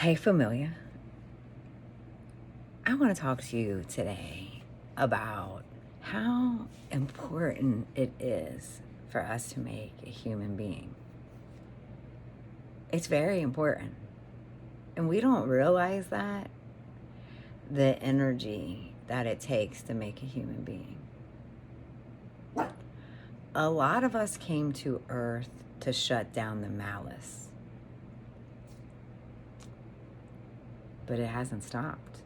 Hey, Familia. I want to talk to you today about how important it is for us to make a human being. It's very important. And we don't realize that, the energy that it takes to make a human being. A lot of us came to Earth to shut down the malice, but it hasn't stopped.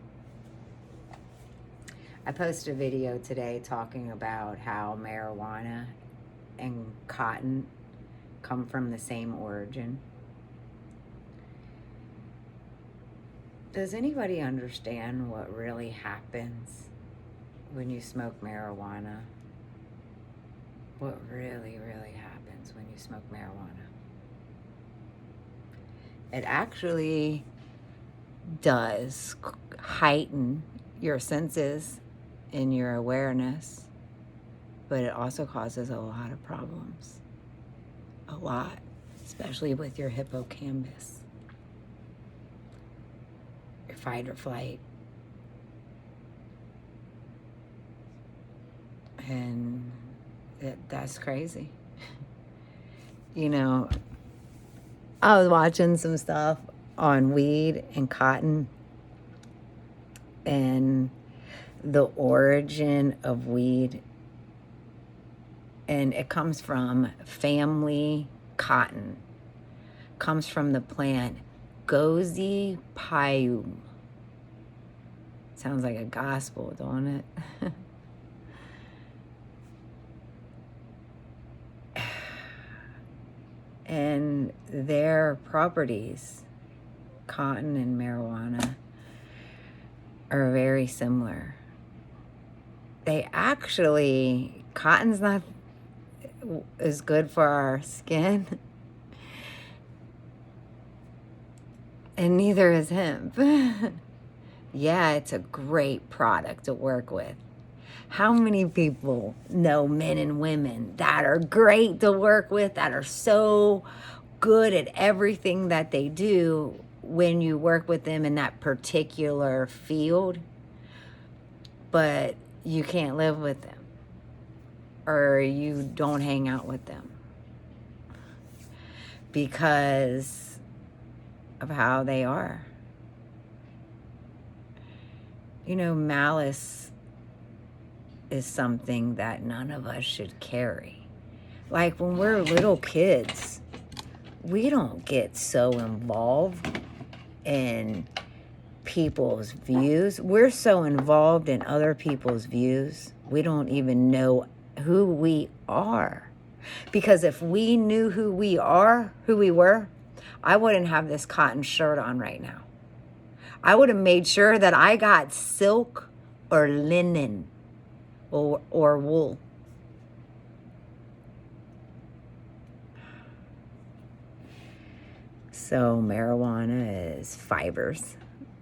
I posted a video today talking about how marijuana and cotton come from the same origin. Does anybody understand what really happens when you smoke marijuana? What really, really happens when you smoke marijuana? It actually does heighten your senses and your awareness, but it also causes a lot of problems. A lot, especially with your hippocampus, your fight or flight. And that's crazy. You know, I was watching some stuff on weed and cotton and the origin of weed, and it comes from family cotton. Comes from the plant Gossypium. Sounds like a gospel, don't it? And their properties, cotton and marijuana, are very similar. They actually, cotton's not as good for our skin, and neither is hemp. Yeah, it's a great product to work with. How many people know men and women that are great to work with, that are so good at everything that they do when you work with them in that particular field, but you can't live with them or you don't hang out with them because of how they are? You know, malice is something that none of us should carry. Like when we're little kids, we don't get so involved in people's views. We're so involved in other people's views, we don't even know who we are. Because if we knew who we were, I wouldn't have this cotton shirt on right now. I would have made sure that I got silk or linen or wool. So marijuana is fibers.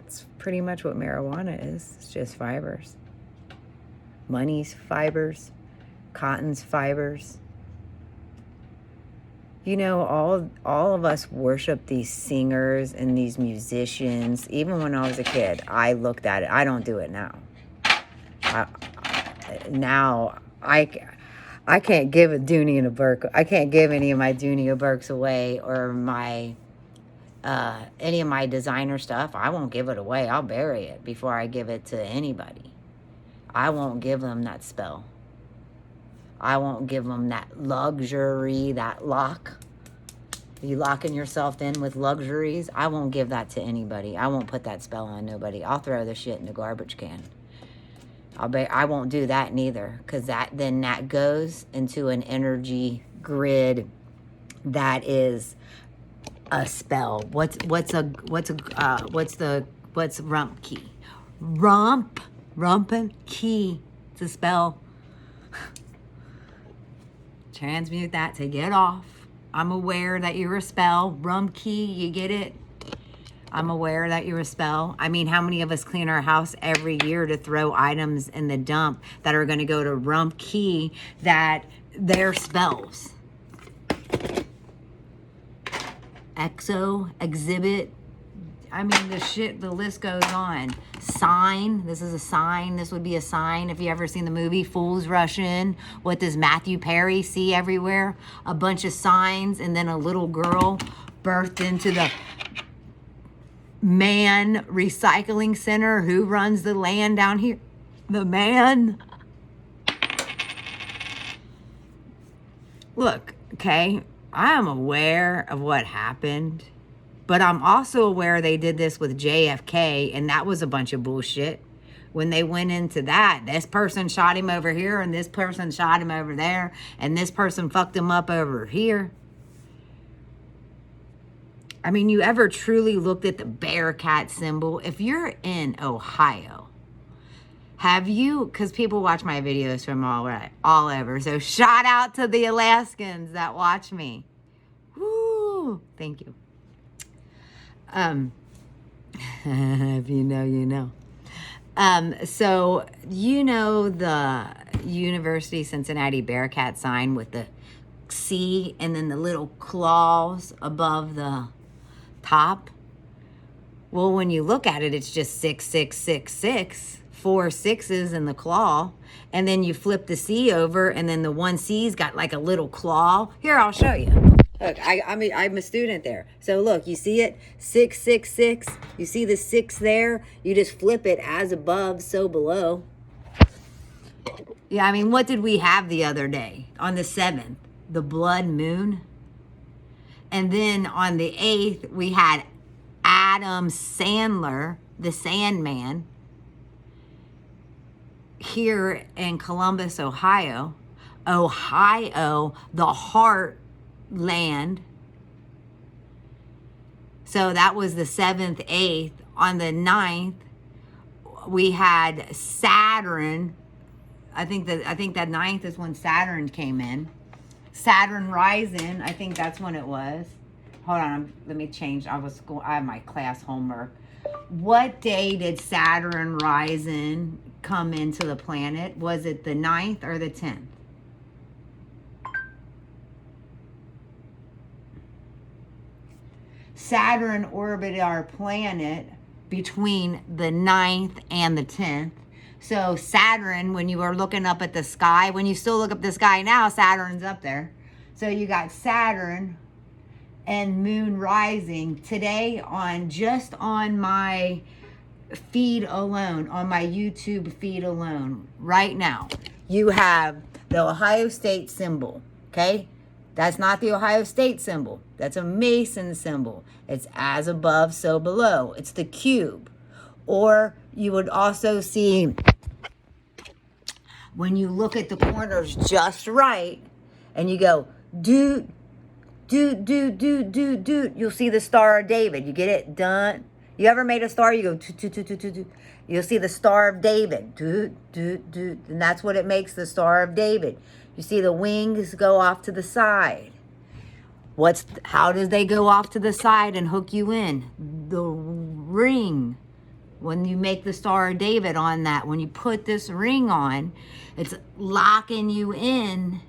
It's pretty much what marijuana is. It's just fibers. Money's fibers. Cotton's fibers. You know, all of us worship these singers and these musicians. Even when I was a kid, I looked at it. I don't do it now. I can't give a Dooney and a Burke. I can't give any of my Dooney or Burkes away, or my any of my designer stuff. I won't give it away. I'll bury it before I give it to anybody. I won't give them that spell. I won't give them that luxury, that lock. You locking yourself in with luxuries. I won't give that to anybody. I won't put that spell on nobody. I'll throw the shit in the garbage can. I won't do that neither, because that goes into an energy grid that is a spell. What's rump key? Rumpin key. It's a spell. Transmute that to get off. I'm aware that you're a spell. Rum key, you get it? I'm aware that you're a spell. I mean, how many of us clean our house every year to throw items in the dump that are going to go to Rump Key that they're spells? Exo, exhibit, I mean, the list goes on. Sign. This is a sign. This would be a sign. If you ever seen the movie Fools Rush In, what does Matthew Perry see everywhere? A bunch of signs, and then a little girl birthed into the man recycling center. Who runs the land down here? The man. Look, okay, I am aware of what happened, but I'm also aware they did this with JFK, and that was a bunch of bullshit. When they went into that, this person shot him over here, and this person shot him over there, and this person fucked him up over here. I mean, you ever truly looked at the Bearcat symbol? If you're in Ohio, have you, because people watch my videos from all over, so shout out to the Alaskans that watch me. Woo! Thank you. If you know, you know. So you know the University of Cincinnati Bearcat sign with the C and then the little claws above the top? Well, when you look at it, it's just 6666, 4 6s in the claw, and then you flip the C over, and then the one C's got like a little claw. Here, I'll show you. Look, I'm a student there. So look, you see it? 666. You see the 6 there? You just flip it as above, so below. Yeah, I mean, what did we have the other day? On the 7th, the blood moon. And then on the 8th, we had Adam Sandler, the Sandman, here in Columbus, Ohio. Ohio, the heartland. So that was the 7th, 8th. On the 9th, we had Saturn. I think that 9th is when Saturn came in. Saturn rising, I think that's when it was. Hold on, let me change. I have my class homework. What day did Saturn rising come into the planet? Was it the 9th or the 10th? Saturn orbited our planet between the 9th and the 10th. So Saturn, when you were looking up at the sky, when you still look up the sky now, Saturn's up there. So you got Saturn and moon rising today just on my feed alone, on my YouTube feed alone, right now. You have the Ohio State symbol, okay? That's not the Ohio State symbol. That's a Mason symbol. It's as above, so below. It's the cube. Or you would also see, when you look at the corners just right, and you go, doot, doot, doot, doot, doot, doot, you'll see the Star of David. You get it? Done. You ever made a star? You go, doot, doot, doot, doot, doot, doot. You'll see the Star of David. Doot, doot, doot. And that's what it makes, the Star of David. You see the wings go off to the side. How does they go off to the side and hook you in? The ring. When you make the Star of David on that, when you put this ring on, it's locking you in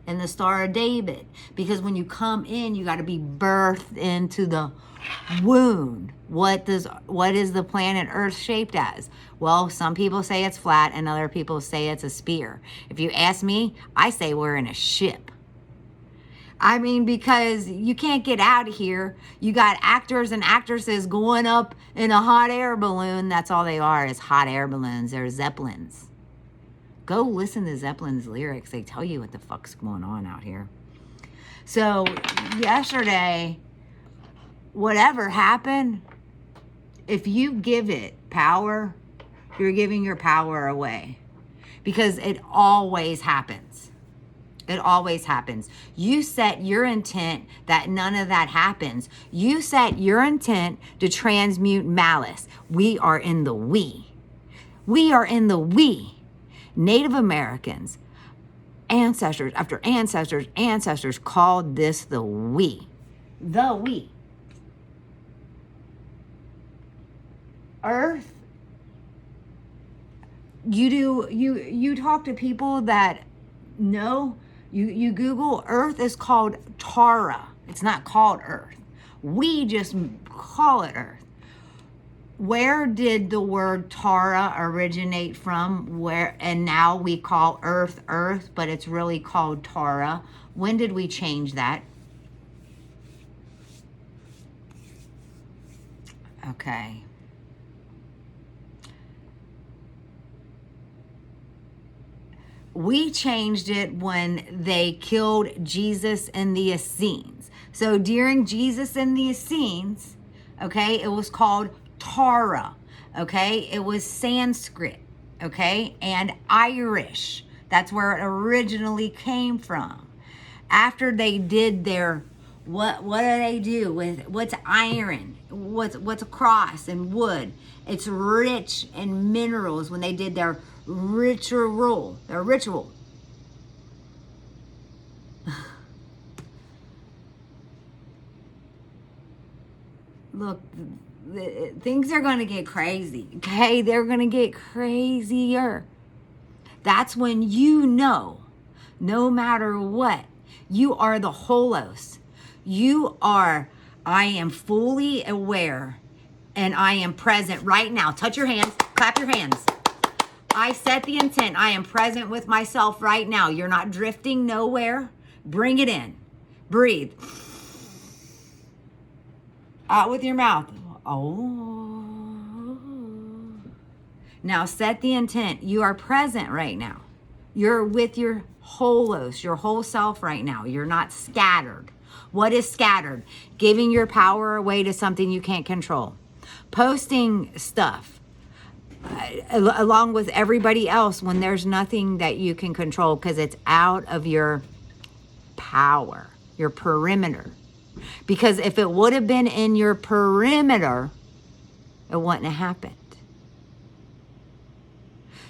the Star of David. Because when you come in, you got to be birthed into the womb. What is the planet Earth shaped as? Well, some people say it's flat and other people say it's a sphere. If you ask me, I say we're in a ship. I mean, because you can't get out of here. You got actors and actresses going up in a hot air balloon. That's all they are, is hot air balloons. They're Zeppelins. Go listen to Zeppelin's lyrics. They tell you what the fuck's going on out here. So yesterday, whatever happened, if you give it power, you're giving your power away. Because it always happens. It always happens. You set your intent that none of that happens. You set your intent to transmute malice. We are in the we. We are in the we. Native Americans, ancestors after ancestors called this the we. The we. Earth. You talk to people that know. You Google, Earth is called Tara. It's not called Earth. We just call it Earth. where did the word Tara originate from? Where, and now we call Earth Earth, but it's really called Tara. When did we change that? Okay. We changed it when they killed Jesus and the Essenes. So during Jesus and the Essenes, okay, it was called Tara, okay? It was Sanskrit, okay? And Irish. That's where it originally came from. After they did their, what do they do with, what's iron? What's a cross and wood? It's rich in minerals when they did their ritual. Look, things are going to get crazy. Okay, they're going to get crazier. That's when you know, no matter what, you are the holos. You are, I am fully aware and I am present right now. Touch your hands, clap your hands. I set the intent. I am present with myself right now. You're not drifting nowhere. Bring it in. Breathe. Out with your mouth. Oh. Now set the intent. You are present right now. You're with your holos, your whole self right now. You're not scattered. What is scattered? Giving your power away to something you can't control. Posting stuff along with everybody else when there's nothing that you can control because it's out of your power, your perimeter. Because if it would have been in your perimeter, it wouldn't have happened.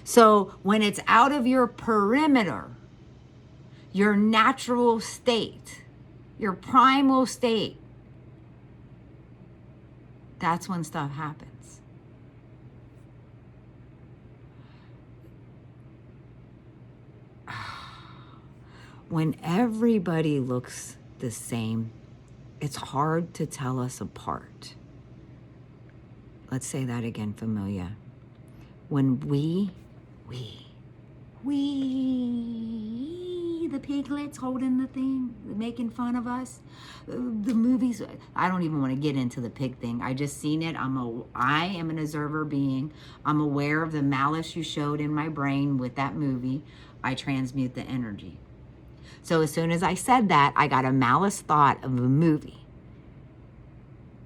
So when it's out of your perimeter, your natural state, your primal state, that's when stuff happens. When everybody looks the same, it's hard to tell us apart. Let's say that again, familia. When we, the piglets holding the thing, making fun of us, the movies, I don't even want to get into the pig thing. I just seen it. I am an observer being. I'm aware of the malice you showed in my brain with that movie. I transmute the energy. So as soon as I said that, I got a malice thought of a movie.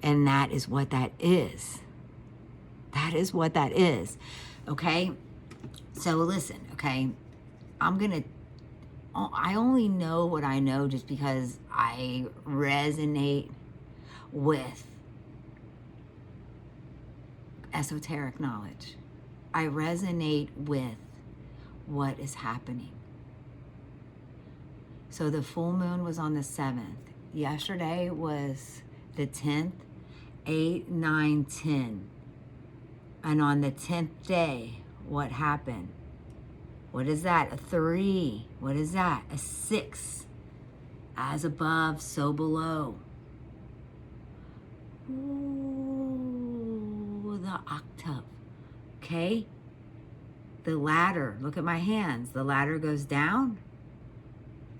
And that is what that is. That is what that is. Okay? So listen, okay? I only know what I know just because I resonate with esoteric knowledge. I resonate with what is happening. So the full moon was on the 7th. Yesterday was the 10th, 8, 9, 10. And on the 10th day, what happened? What is that? A 3. What is that? A 6. As above, so below. Ooh, the octave. Okay? The ladder. Look at my hands. The ladder goes down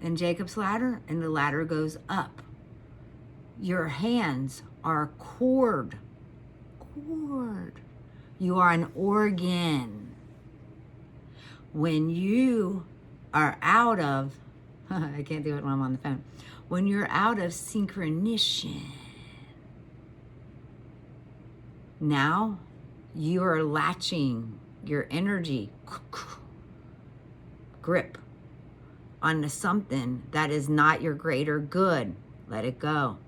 in Jacob's ladder, and the ladder goes up. Your hands are a cord. You are an organ. When you are out of, I can't do it when I'm on the phone. When you're out of synchronization, now you are latching your energy grip onto something that is not your greater good. Let it go.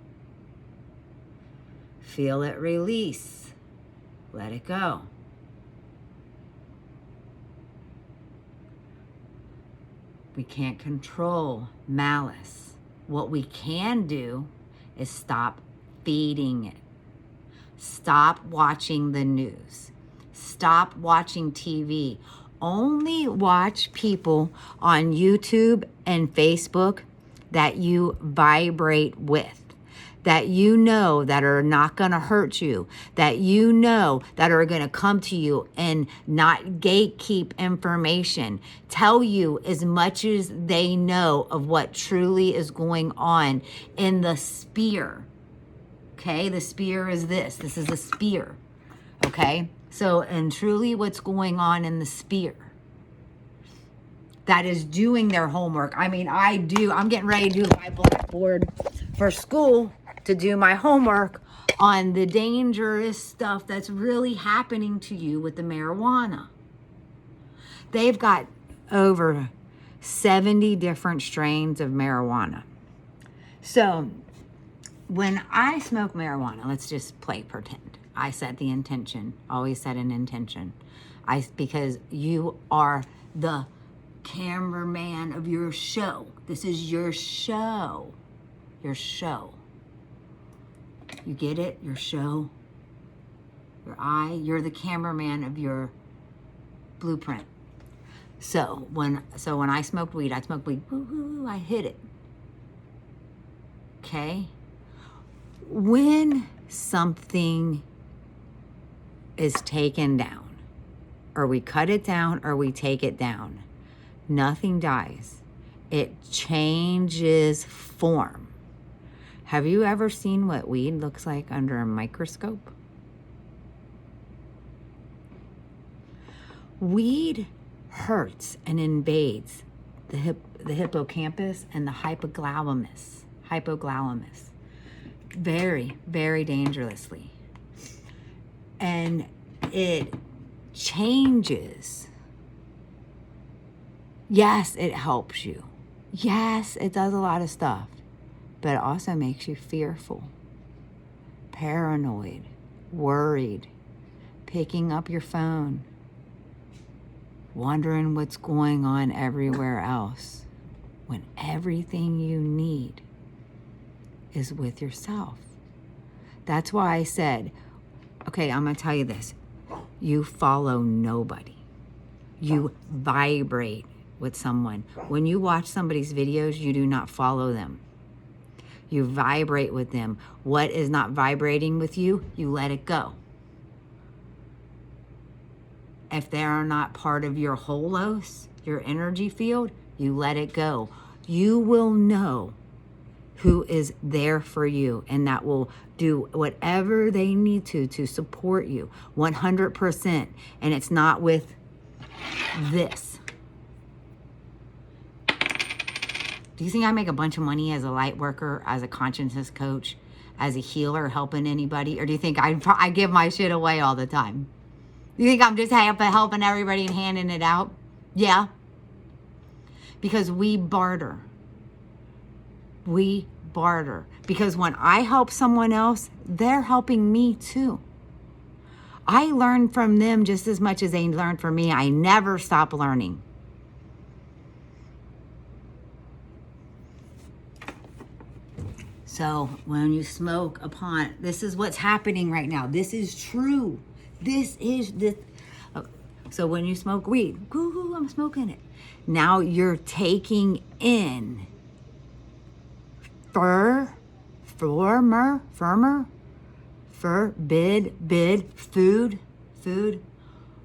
Feel it release. Let it go. We can't control malice. What we can do is stop feeding it. Stop watching the news. Stop watching TV. Only watch people on YouTube and Facebook that you vibrate with. that you know that are not going to hurt you, that you know that are going to come to you and not gatekeep information, tell you as much as they know of what truly is going on in the sphere. Okay, the sphere is this. This is a sphere. Okay, so, and truly what's going on in the sphere that is doing their homework. I mean, I'm getting ready to do my blackboard for school to do my homework on the dangerous stuff that's really happening to you with the marijuana. They've got over 70 different strains of marijuana. So when I smoke marijuana, let's just play pretend. I set the intention, always set an intention. Because you are the cameraman of your show. This is your show. Your show. You get it? Your show. Your eye. You're the cameraman of your blueprint. So when I smoked weed, woo-hoo, I hit it. Okay? When something is taken down, or we cut it down, or we take it down, nothing dies. It changes form. Have you ever seen what weed looks like under a microscope? Weed hurts and invades the hippocampus and the hypothalamus. Very, very dangerously. And it changes. Yes, it helps you. Yes, it does a lot of stuff. But it also makes you fearful, paranoid, worried, picking up your phone, wondering what's going on everywhere else, when everything you need is with yourself. That's why I said, okay, I'm going to tell you this. You follow nobody. You vibrate with someone. When you watch somebody's videos, you do not follow them. You vibrate with them. What is not vibrating with you, you let it go. If they are not part of your holos, your energy field, you let it go. You will know who is there for you, and that will do whatever they need to support you 100%. And it's not with this. Do you think I make a bunch of money as a light worker, as a consciousness coach, as a healer, helping anybody? Or do you think I give my shit away all the time? You think I'm just helping everybody and handing it out? Yeah. Because we barter. We barter. Because when I help someone else, they're helping me too. I learn from them just as much as they learn from me. I never stop learning. So when you smoke upon, this is what's happening right now. This is true. This is this. So when you smoke weed, woo-hoo, I'm smoking it. Now you're taking in forbid,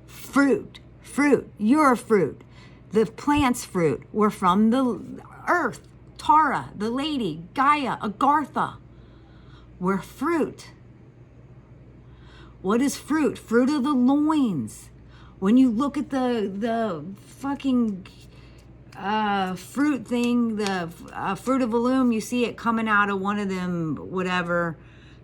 fruit. Your fruit. The plant's fruit were from the earth. Tara, the lady, Gaia, Agartha, were fruit. What is fruit? Fruit of the loins. When you look at the fucking fruit thing, the fruit of the loom, you see it coming out of one of them, whatever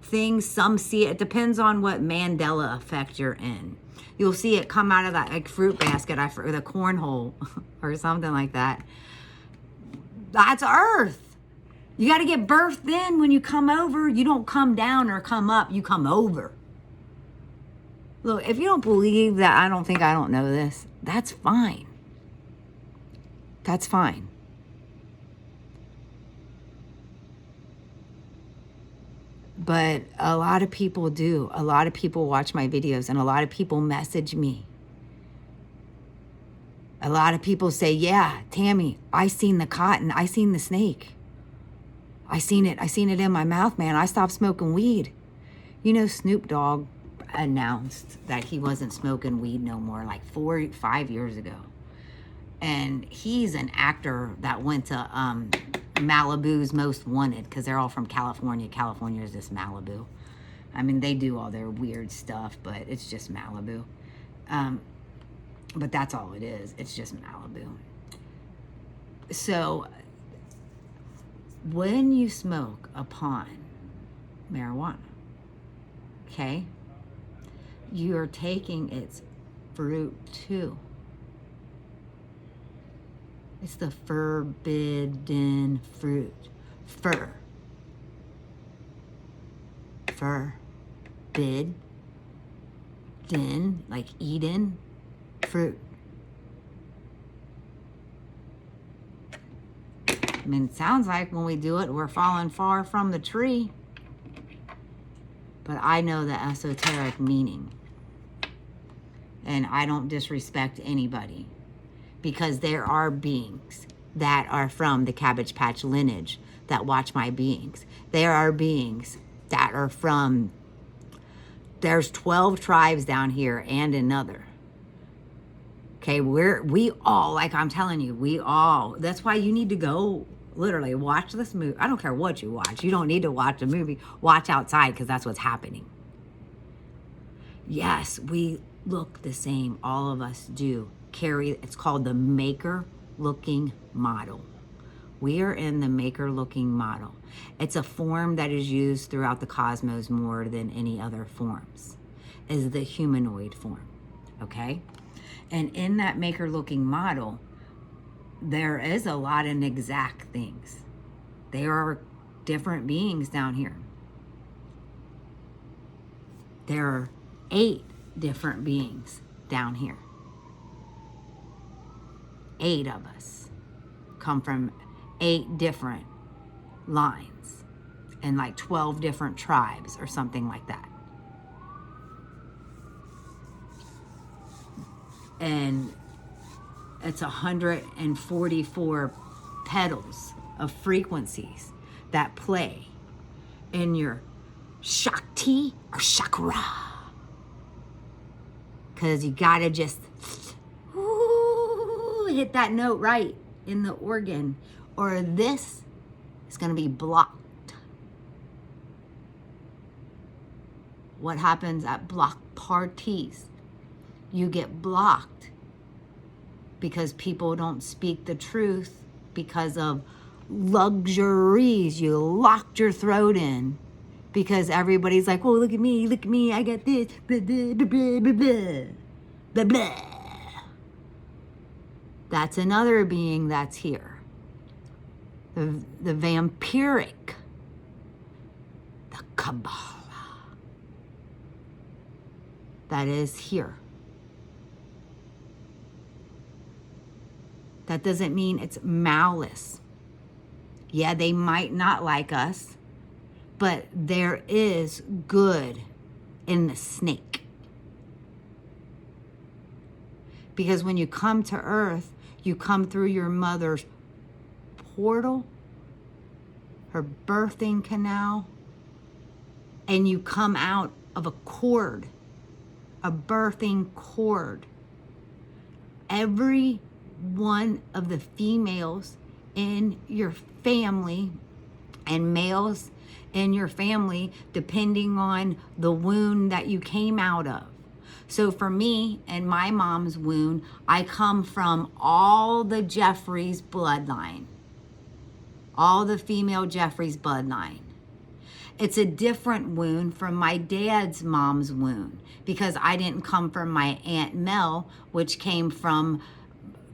things. Some see it. It depends on what Mandela effect you're in. You'll see it come out of that like fruit basket, the cornhole or something like that. That's earth. You got to get birthed in when you come over. You don't come down or come up. You come over. Look, if you don't believe that I don't know this, that's fine. That's fine. But a lot of people do. A lot of people watch my videos and a lot of people message me. A lot of people say, yeah, Tammy, I seen the cotton. I seen the snake. I seen it in my mouth, man. I stopped smoking weed. You know, Snoop Dogg announced that he wasn't smoking weed no more like 5 years ago. And he's an actor that went to Malibu's Most Wanted, because they're all from California. California is just Malibu. I mean, they do all their weird stuff, but it's just Malibu. But that's all it is. It's just Malibu. So when you smoke upon marijuana, okay, you're taking its fruit too. It's the forbidden fruit. Forbidden, like Eden, fruit. I mean, it sounds like when we do it, we're falling far from the tree. But I know the esoteric meaning. And I don't disrespect anybody, because there are beings that are from the Cabbage Patch lineage that watch my beings. There are beings that are from, there's 12 tribes down here and another. Okay, we all, like I'm telling you, we all, that's why you need to go literally watch this movie. I don't care what you watch. You don't need to watch a movie. Watch outside, because that's what's happening. Yes, we look the same. All of us do. It's called the maker looking model. We are in the maker looking model. It's a form that is used throughout the cosmos more than any other forms, is the humanoid form. Okay? And in that maker looking model, there is a lot of exact things. There are different beings down here. There are 8 different beings down here. 8 of us come from 8 different lines and like 12 different tribes or something like that. And it's 144 pedals of frequencies that play in your Shakti or chakra. Because you gotta just hit that note right in the organ, or this is gonna be blocked. What happens at block parties? You get blocked because people don't speak the truth because of luxuries. You locked your throat in because everybody's like, oh, look at me, I got this, blah, blah, blah, blah, blah, blah, blah. That's another being that's here. The vampiric, the Kabbalah, that is here. That doesn't mean it's malice. Yeah, they might not like us, but there is good in the snake. Because when you come to Earth, you come through your mother's portal, her birthing canal, and you come out of a cord, a birthing cord. Every one of the females in your family and males in your family, depending on the wound that you came out of. So for me and my mom's wound, I come from all the Jeffries bloodline, all the female Jeffries bloodline. It's a different wound from my dad's mom's wound, because I didn't come from my Aunt Mel, which came from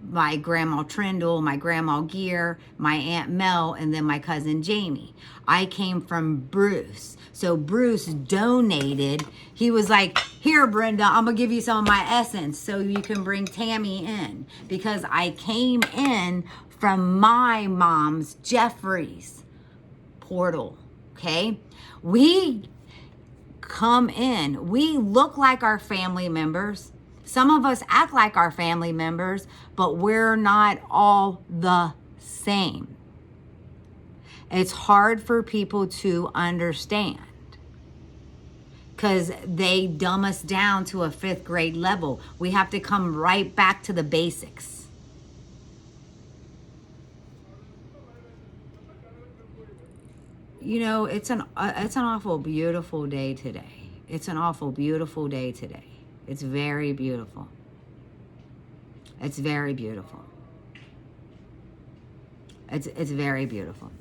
my grandma Trindle, my grandma Gear, my Aunt Mel, and then my cousin Jamie. I came from Bruce. So Bruce donated. He was like, here, Brenda, I'm going to give you some of my essence so you can bring Tammy in. Because I came in from my mom's Jeffries portal, okay? We come in. We look like our family members. Some of us act like our family members, but we're not all the same. It's hard for people to understand because they dumb us down to a 5th grade level. We have to come right back to the basics. You know, it's an awful beautiful day today. It's an awful beautiful day today. It's very beautiful. It's very beautiful. It's very beautiful.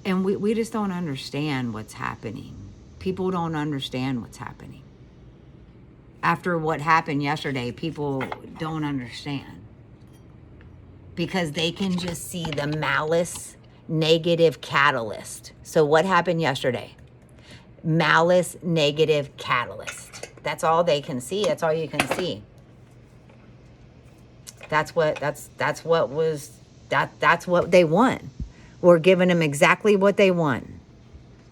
And we just don't understand what's happening. People don't understand what's happening. After what happened yesterday, people don't understand. Because they can just see the malice, negative catalyst. So what happened yesterday? Malice, negative catalyst. That's all they can see. That's all you can see. That's what they want. We're giving them exactly what they want.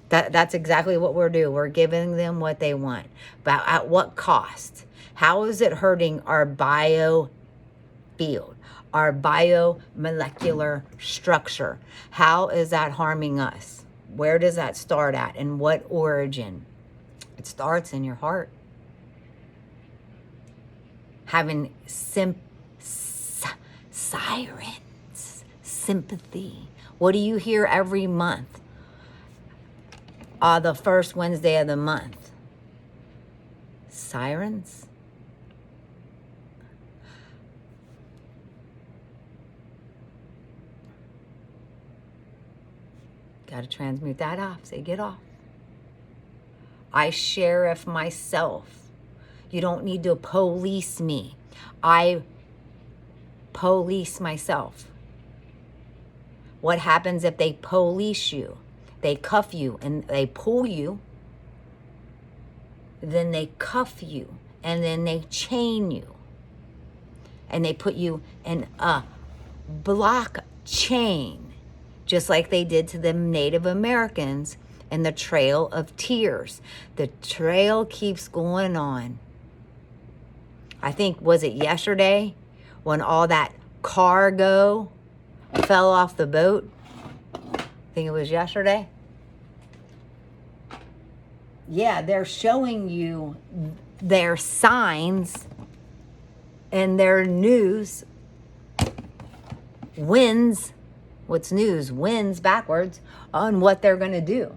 That's exactly what we're doing. We're giving them what they want. But at what cost? How is it hurting our bio field, our biomolecular structure? How is that harming us? Where does that start at? And what origin? It starts in your heart. Having sirens, sympathy. What do you hear every month? The first Wednesday of the month. Sirens? Got to transmute that off. Say, get off. I sheriff myself. You don't need to police me. I police myself. What happens if they police you? They cuff you and they pull you. Then they cuff you and then they chain you. And they put you in a blockchain, just like they did to the Native Americans in the Trail of Tears. The trail keeps going on. I think, was it yesterday when all that cargo fell off the boat? I think it was yesterday. Yeah, they're showing you their signs and their news wins. What's news? Wins backwards on what they're going to do.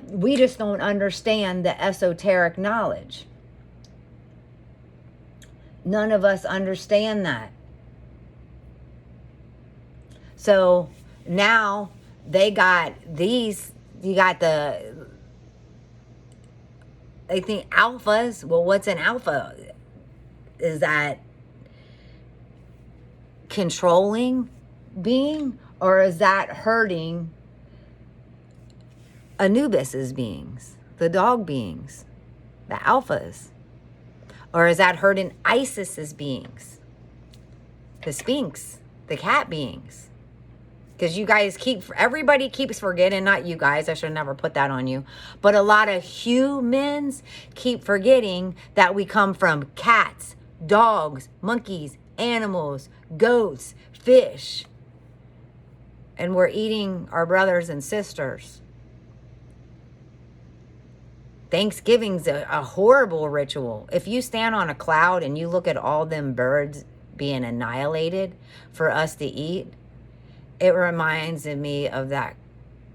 We just don't understand the esoteric knowledge. None of us understand that. So now they got these, you got they think alphas. Well, what's an alpha? Is that controlling being, or is that hurting Anubis's beings, the dog beings, the alphas? Or is that hurting Isis's beings, the Sphinx, the cat beings? Because you guys everybody keeps forgetting, not you guys, I should never put that on you, but a lot of humans keep forgetting that we come from cats, dogs, monkeys, animals, goats, fish, and we're eating our brothers and sisters. Thanksgiving's a horrible ritual. If you stand on a cloud and you look at all them birds being annihilated for us to eat, it reminds me of that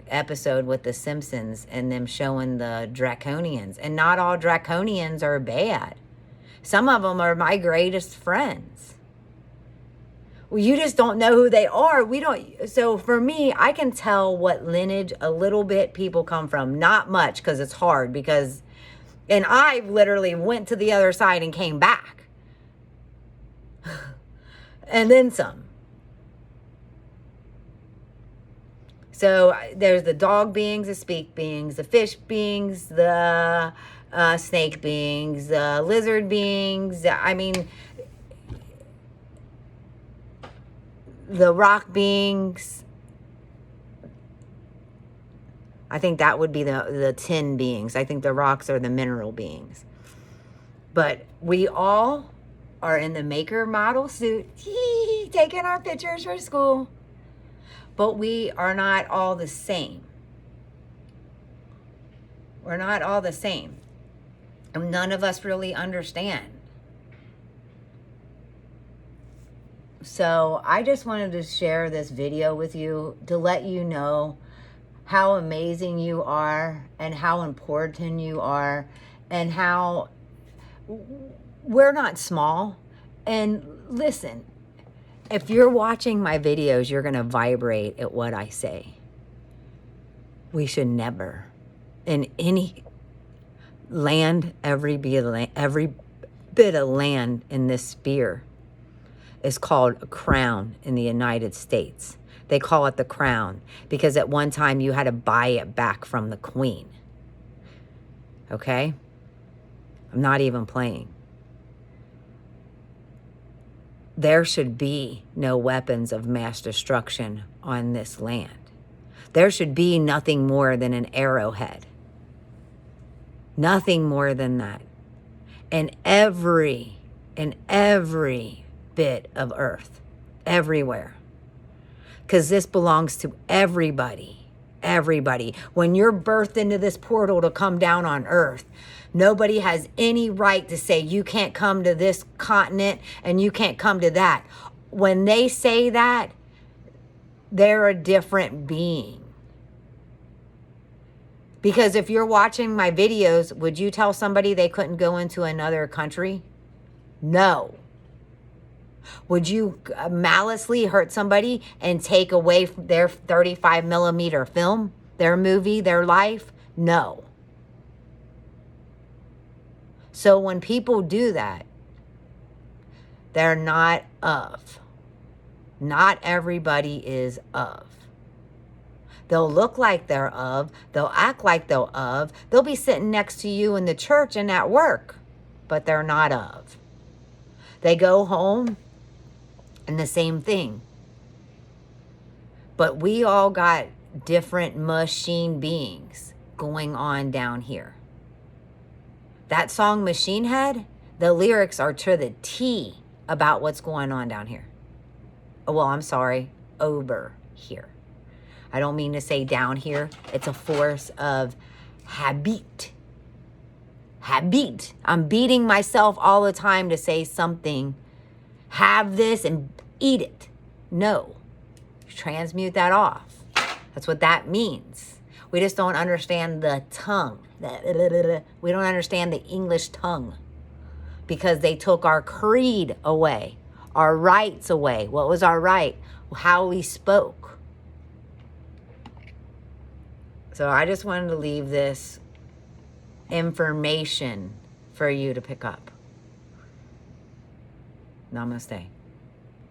episode with the Simpsons and them showing the draconians. And not all draconians are bad. Some of them are my greatest friends. Well, you just don't know who they are. So for me, I can tell what lineage a little bit people come from. Not much, because it's hard, and I literally went to the other side and came back. And then some. So there's the dog beings, the speak beings, the fish beings, the snake beings, the lizard beings. I mean, the rock beings. I think that would be the tin beings. I think the rocks are the mineral beings. But we all are in the maker model suit, taking our pictures for school. But we are not all the same. We're not all the same. And none of us really understand. So I just wanted to share this video with you to let you know how amazing you are and how important you are and how we're not small. And listen, if you're watching my videos, you're going to vibrate at what I say. We should never, in any land, every bit of land in this sphere is called a crown in the United States. They call it the crown because at one time you had to buy it back from the queen. Okay? I'm not even playing. There should be no weapons of mass destruction on this land. There should be nothing more than an arrowhead. Nothing more than that. And every bit of earth, everywhere. Because this belongs to everybody. Everybody. When you're birthed into this portal to come down on earth, nobody has any right to say you can't come to this continent and you can't come to that. When they say that, they're a different being. Because if you're watching my videos, would you tell somebody they couldn't go into another country? No. Would you maliciously hurt somebody and take away their 35 millimeter film, their movie, their life? No. So when people do that, they're not of. Not everybody is of. They'll look like they're of. They'll act like they're of. They'll be sitting next to you in the church and at work, but they're not of. They go home and the same thing. But we all got different machine beings going on down here. That song Machine Head, the lyrics are to the T about what's going on down here. Oh, well, I'm sorry, over here. I don't mean to say down here. It's a force of habit. Habit. I'm beating myself all the time to say something. Have this and eat it. No. Transmute that off. That's what that means. We just don't understand the tongue. We don't understand the English tongue because they took our creed away, our rights away. What was our right? How we spoke. So I just wanted to leave this information for you to pick up. Namaste.